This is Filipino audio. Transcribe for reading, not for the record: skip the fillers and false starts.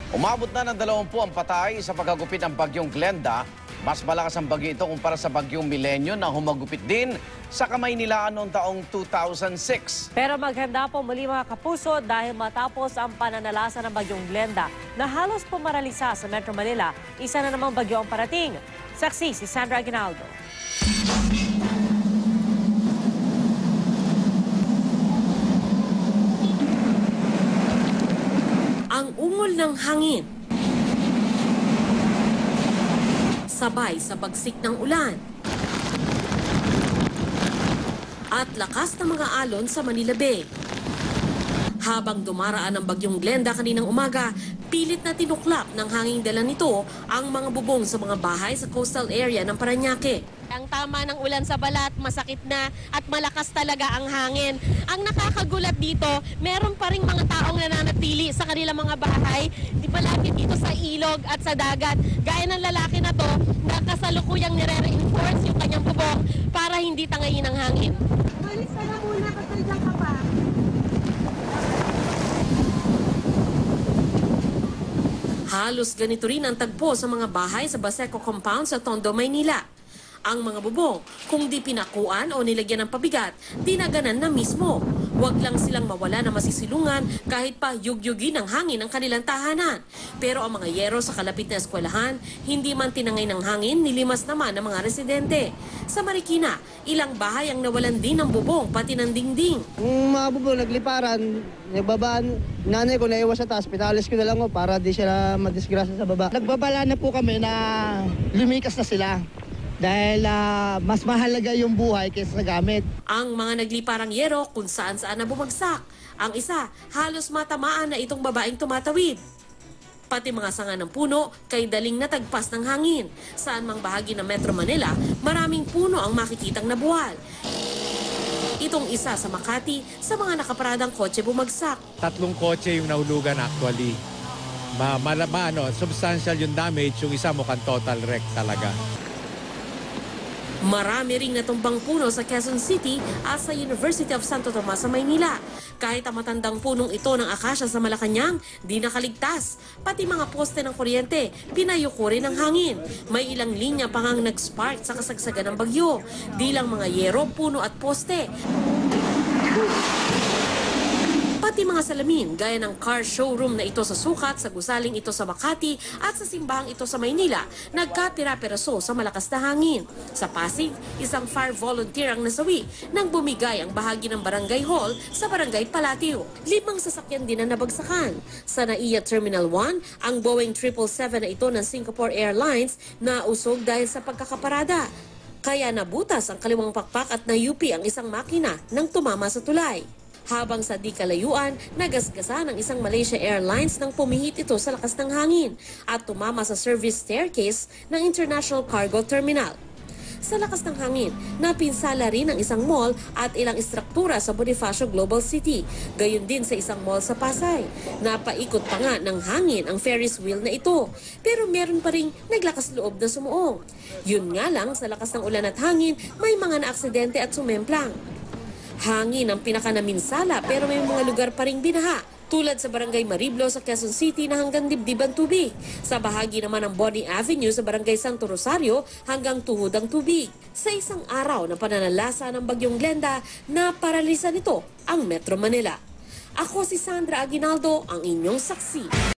Umabot na ng 20 ang patay sa pagkagupit ng bagyong Glenda. Mas malakas ang bagyo ito kumpara sa bagyong Milenyo na humagupit din sa Kamaynilaan noong taong 2006. Pero maghanda po muli mga kapuso dahil matapos ang pananalasa ng bagyong Glenda na halos pumaralisa sa Metro Manila, isa na namang bagyo ang parating. Saksi si Sandra Aguinaldo. Ang ungol ng hangin, sabay sa bagsik ng ulan, at lakas ng mga alon sa Manila Bay. Habang dumaraan ang bagyong Glenda kaninang umaga, pilit na tinuklap ng hanging dala nito ang mga bubong sa mga bahay sa coastal area ng Parañaque. Ang tama ng ulan sa balat, masakit na at malakas talaga ang hangin. Ang nakakagulat dito, meron pa ring mga taong nananatili sa kanilang mga bahay, di palagi dito sa ilog at sa dagat. Gaya ng lalaki na to, na kasalukuyang nire-reinforce yung kanyang bubong para hindi tangayin ang hangin. Malis ka na muna kasi dyan ka pa. Halos ganito rin ang tagpo sa mga bahay sa Baseco Compound sa Tondo, Maynila. Ang mga bubong, kung di pinakuan o nilagyan ng pabigat, dinaganan na mismo. Huwag lang silang mawala na masisilungan kahit pa yugyugin ng hangin ang kanilang tahanan. Pero ang mga yero sa kalapit na eskwelahan, hindi man tinangay ng hangin, nilimas naman ng mga residente. Sa Marikina, ilang bahay ang nawalan din ng bubong, pati ng dingding. Yung mga bubong nagliparan, nagbabaan, nanay ko naiwas sa taas, pinalis ko na lang para di sila madisgrasya sa baba. Nagbabala na po kami na lumikas na sila. Dahil mas mahalaga yung buhay kaysa sa gamit. Ang mga nagliparang yero kung saan-saan na bumagsak. Ang isa, halos matamaan na itong babaeng tumatawid. Pati mga sanga ng puno kay daling natagpas ng hangin. Saan mang bahagi ng Metro Manila, maraming puno ang makikitang nabuwal. Itong isa sa Makati, sa mga nakaparadang kotse bumagsak. 3 kotse yung nahulugan actually. Substantial yung damage, yung isa mukhang total wreck talaga. Marami ring natumbang puno sa Quezon City at sa University of Santo Tomas sa Maynila. Kahit ang matandang punong ito ng akasya sa Malacanang, di nakaligtas. Pati mga poste ng kuryente, pinayuko rin ng hangin. May ilang linya pa ngang nag-spark sa kasagsagan ng bagyo. Di lang mga yero, puno at poste. Pati mga salamin, gaya ng car showroom na ito sa Sukat, sa gusaling ito sa Makati at sa simbahang ito sa Maynila, nagkapira-piraso sa malakas na hangin. Sa Pasig, isang fire volunteer ang nasawi nang bumigay ang bahagi ng barangay hall sa barangay Palatio. 5 sasakyan din ang nabagsakan. Sa NAIA Terminal 1, ang Boeing 777 na ito ng Singapore Airlines na usog dahil sa pagkakaparada. Kaya nabutas ang kaliwang pakpak at nayupi ang isang makina nang tumama sa tulay. Habang sa di kalayuan, nagasgasan ng isang Malaysia Airlines nang pumihit ito sa lakas ng hangin at tumama sa service staircase ng International Cargo Terminal. Sa lakas ng hangin, napinsala rin ang isang mall at ilang istruktura sa Bonifacio Global City. Gayon din sa isang mall sa Pasay. Napaikot pa nga ng hangin ang Ferris wheel na ito. Pero meron pa ring naglakas loob na sumuong. Yun nga lang, sa lakas ng ulan at hangin, may mga naaksidente at sumemplang. Hangin ang pinakanaminsala pero may mga lugar pa ring binaha. Tulad sa Barangay Mariblo sa Quezon City na hanggang dibdib ang tubig. Sa bahagi naman ng Bonnie Avenue sa Barangay Santo Rosario hanggang tuhod ang tubig. Sa isang araw na pananalasa ng bagyong Glenda, naparalisa nito ang Metro Manila. Ako si Sandra Aguinaldo, ang inyong saksi.